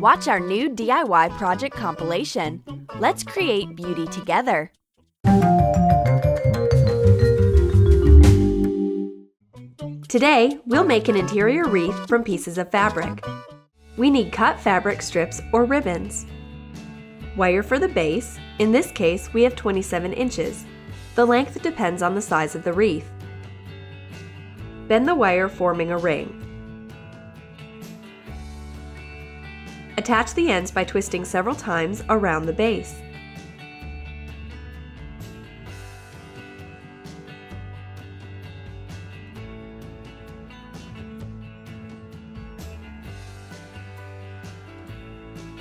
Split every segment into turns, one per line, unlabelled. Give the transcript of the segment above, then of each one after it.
Watch our new DIY project compilation. Let's create beauty together. Today, we'll make an interior wreath from pieces of fabric. We need cut fabric strips or ribbons. Wire for the base. In this case, we have 27 inches. The length depends on the size of the wreath. Bend the wire, forming a ring. Attach the ends by twisting several times around the base.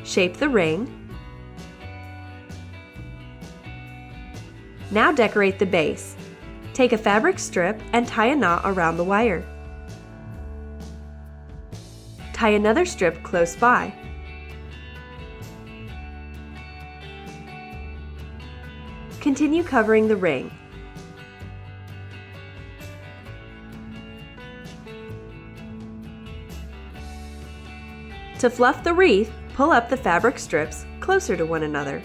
Shape the ring. Now decorate the base. Take a fabric strip and tie a knot around the wire. Tie another strip close by. Continue covering the ring. To fluff the wreath, pull up the fabric strips closer to one another.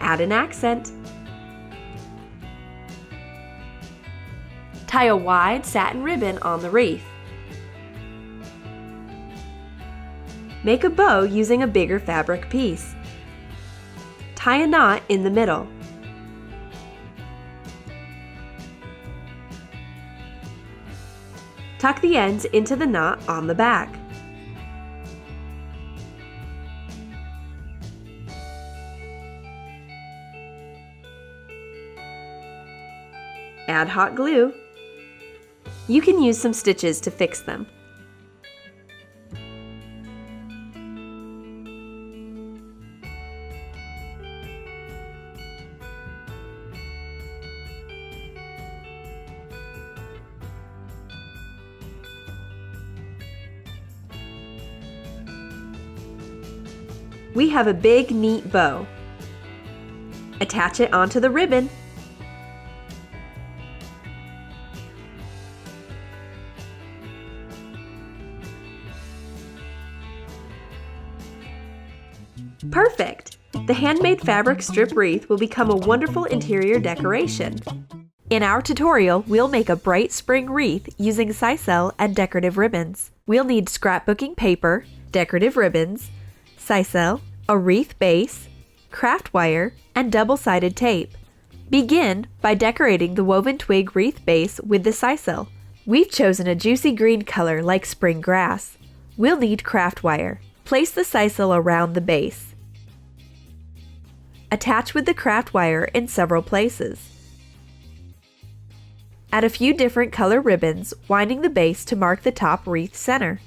Add an accent. Tie a wide satin ribbon on the wreath. Make a bow using a bigger fabric piece. Tie a knot in the middle. Tuck the ends into the knot on the back. Add hot glue. You can use some stitches to fix them. We have a big, neat bow. Attach it onto the ribbon. Perfect! The handmade fabric strip wreath will become a wonderful interior decoration. In our tutorial, we'll make a bright spring wreath using sisal and decorative ribbons. We'll need scrapbooking paper, decorative ribbons, sisal, a wreath base, craft wire, and double-sided tape. Begin by decorating the woven twig wreath base with the sisal. We've chosen a juicy green color like spring grass. We'll need craft wire. Place the sisal around the base. Attach with the craft wire in several places. Add a few different color ribbons, winding the base to mark the top wreath center.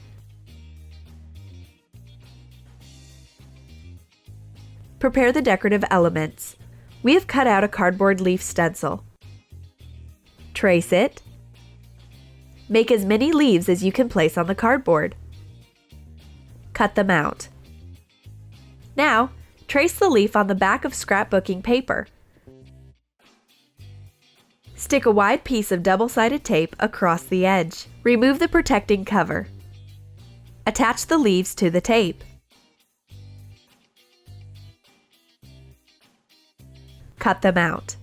Prepare the decorative elements. We have cut out a cardboard leaf stencil. Trace it. Make as many leaves as you can place on the cardboard. Cut them out. Now, trace the leaf on the back of scrapbooking paper. Stick a wide piece of double-sided tape across the edge. Remove the protecting cover. Attach the leaves to the tape. Cut them out.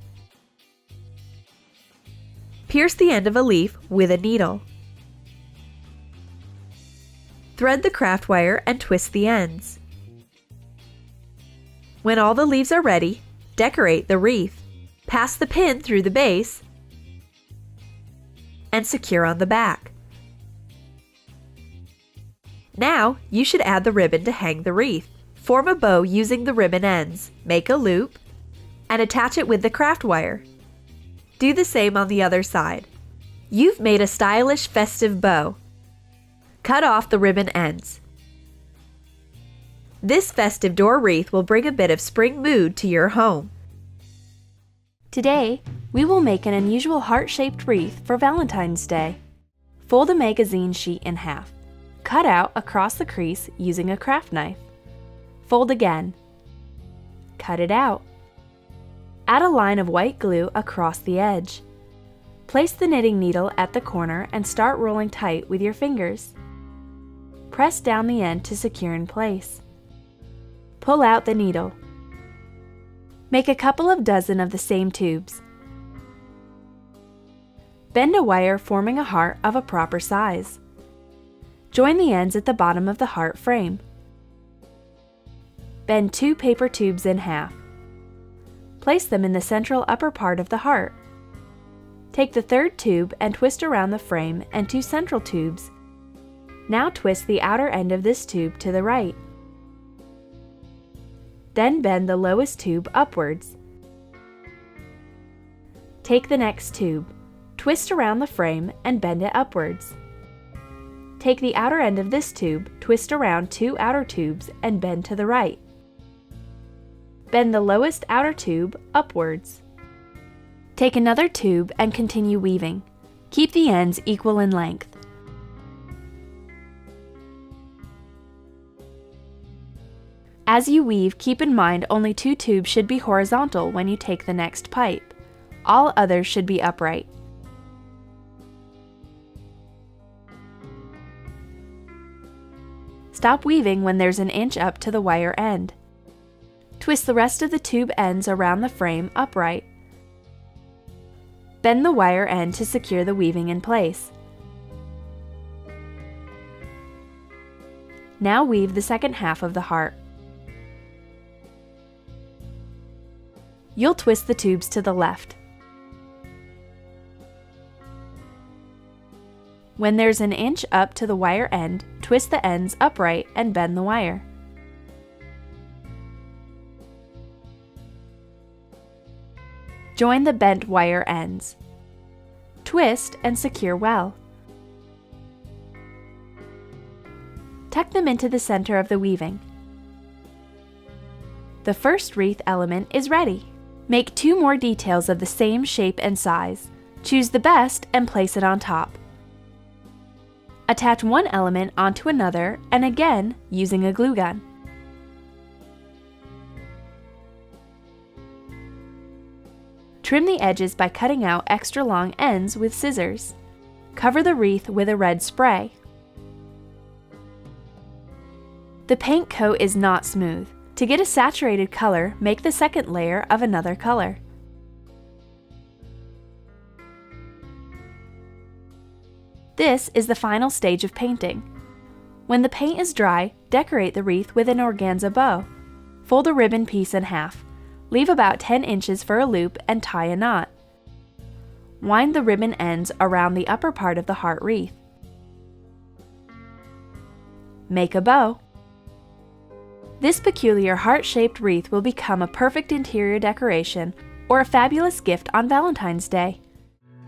Pierce the end of a leaf with a needle. Thread the craft wire and twist the ends. When all the leaves are ready, decorate the wreath. Pass the pin through the base and secure on the back. Now, you should add the ribbon to hang the wreath. Form a bow using the ribbon ends. Make a loop and attach it with the craft wire. Do the same on the other side. You've made a stylish, festive bow. Cut off the ribbon ends. This festive door wreath will bring a bit of spring mood to your home. Today, we will make an unusual heart-shaped wreath for Valentine's Day. Fold a magazine sheet in half. Cut out across the crease using a craft knife. Fold again. Cut it out. Add a line of white glue across the edge. Place the knitting needle at the corner and start rolling tight with your fingers. Press down the end to secure in place. Pull out the needle. Make a couple of dozen of the same tubes. Bend a wire forming a heart of a proper size. Join the ends at the bottom of the heart frame. Bend 2 paper tubes in half. Place them in the central upper part of the heart. Take the third tube and twist around the frame and 2 central tubes. Now twist the outer end of this tube to the right. Then bend the lowest tube upwards. Take the next tube, twist around the frame and bend it upwards. Take the outer end of this tube, twist around 2 outer tubes and bend to the right. Bend the lowest outer tube upwards. Take another tube and continue weaving. Keep the ends equal in length. As you weave, keep in mind only 2 tubes should be horizontal when you take the next pipe. All others should be upright. Stop weaving when there's an inch up to the wire end. Twist the rest of the tube ends around the frame upright. Bend the wire end to secure the weaving in place. Now weave the second half of the heart. You'll twist the tubes to the left. When there's an inch up to the wire end, twist the ends upright and bend the wire. Join the bent wire ends. Twist and secure well. Tuck them into the center of the weaving. The first wreath element is ready. Make 2 more details of the same shape and size. Choose the best and place it on top. Attach one element onto another and again using a glue gun. Trim the edges by cutting out extra long ends with scissors. Cover the wreath with a red spray. The paint coat is not smooth. To get a saturated color, make the second layer of another color. This is the final stage of painting. When the paint is dry, decorate the wreath with an organza bow. Fold a ribbon piece in half. Leave about 10 inches for a loop and tie a knot. Wind the ribbon ends around the upper part of the heart wreath. Make a bow. This peculiar heart-shaped wreath will become a perfect interior decoration or a fabulous gift on Valentine's Day.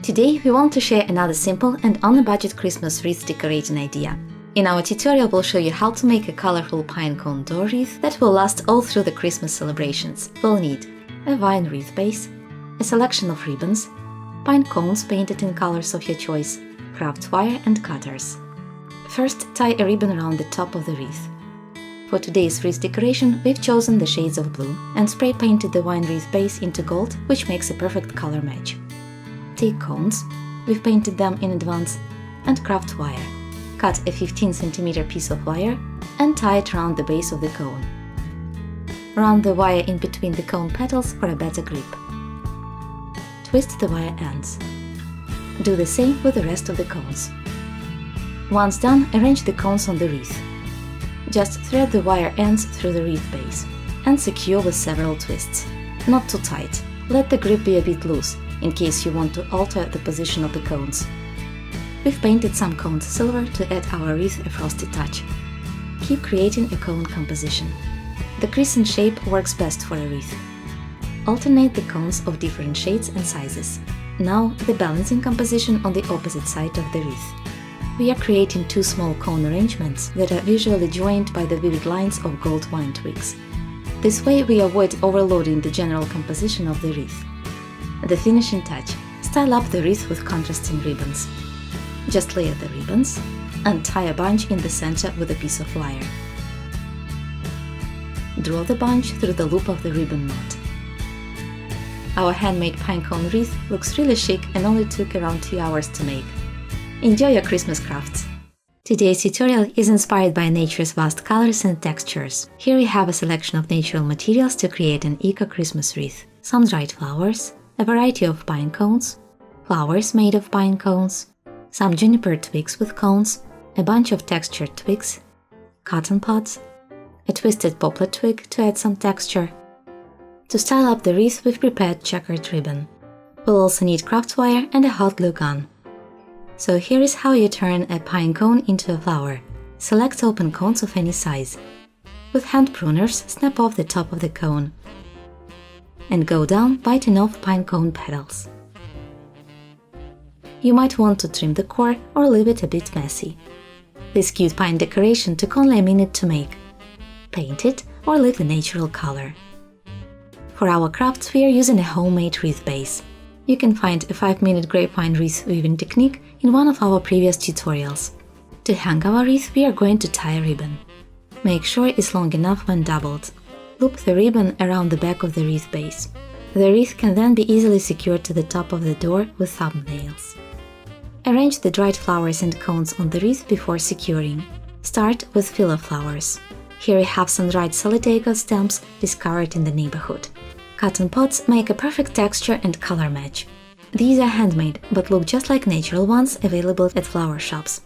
Today we want to share another simple and on-a-budget Christmas wreath decorating idea. In our tutorial we'll show you how to make a colorful pine cone door wreath that will last all through the Christmas celebrations. We'll need a vine wreath base, a selection of ribbons, pine cones painted in colors of your choice, craft wire and cutters. First, tie a ribbon around the top of the wreath. For today's wreath decoration, we've chosen the shades of blue and spray painted the vine wreath base into gold, which makes a perfect color match. Take cones, we've painted them in advance, and craft wire. Cut a 15 cm piece of wire and tie it around the base of the cone. Run the wire in between the cone petals for a better grip. Twist the wire ends. Do the same with the rest of the cones. Once done, arrange the cones on the wreath. Just thread the wire ends through the wreath base and secure with several twists. Not too tight. Let the grip be a bit loose, in case you want to alter the position of the cones. We've painted some cones silver to add our wreath a frosty touch. Keep creating a cone composition. The crescent shape works best for a wreath. Alternate the cones of different shades and sizes. Now the balancing composition on the opposite side of the wreath. We are creating 2 small cone arrangements that are visually joined by the vivid lines of gold vine twigs. This way we avoid overloading the general composition of the wreath. The finishing touch: style up the wreath with contrasting ribbons. Just layer the ribbons and tie a bunch in the center with a piece of wire. Draw the bunch through the loop of the ribbon knot. Our handmade pinecone wreath looks really chic and only took around 2 hours to make. Enjoy your Christmas crafts! Today's tutorial is inspired by nature's vast colors and textures. Here we have a selection of natural materials to create an eco-Christmas wreath. Some dried flowers, a variety of pine cones, flowers made of pine cones, some juniper twigs with cones, a bunch of textured twigs, cotton pods, a twisted poplar twig to add some texture. To style up the wreath, we've prepared checkered ribbon. We'll also need craft wire and a hot glue gun. So here is how you turn a pine cone into a flower. Select open cones of any size. With hand pruners, snap off the top of the cone and go down, biting off pine cone petals. You might want to trim the core or leave it a bit messy. This cute pine decoration took only a minute to make. Paint it or leave the natural color. For our crafts, we are using a homemade wreath base. You can find a 5-minute grapevine wreath weaving technique in one of our previous tutorials. To hang our wreath, we are going to tie a ribbon. Make sure it's long enough when doubled. Loop the ribbon around the back of the wreath base. The wreath can then be easily secured to the top of the door with thumbnails. Arrange the dried flowers and cones on the wreath before securing. Start with filler flowers. Here we have some dried solidago stems discovered in the neighborhood. Cotton pods make a perfect texture and color match. These are handmade, but look just like natural ones available at flower shops.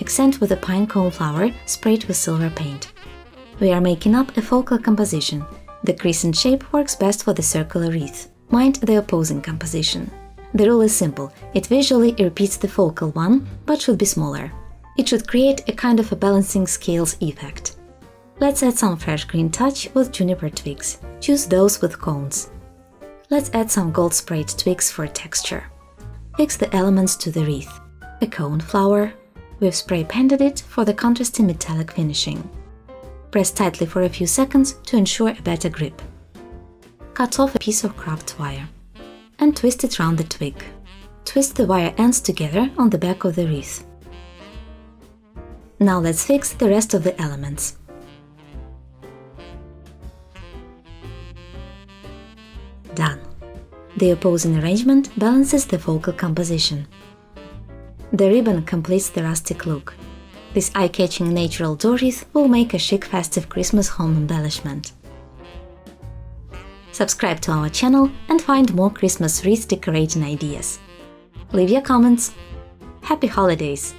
Accent with a pine cone flower sprayed with silver paint. We are making up a focal composition. The crescent shape works best for the circular wreath. Mind the opposing composition. The rule is simple. It visually repeats the focal one, but should be smaller. It should create a kind of a balancing scales effect. Let's add some fresh green touch with juniper twigs. Choose those with cones. Let's add some gold sprayed twigs for texture. Fix the elements to the wreath. A cone flower. We've spray painted it for the contrasting metallic finishing. Press tightly for a few seconds to ensure a better grip. Cut off a piece of craft wire and twist it round the twig. Twist the wire ends together on the back of the wreath. Now let's fix the rest of the elements. Done. The opposing arrangement balances the focal composition. The ribbon completes the rustic look. This eye-catching natural door wreath will make a chic festive Christmas home embellishment. Subscribe to our channel and find more Christmas wreath decorating ideas. Leave your comments. Happy holidays!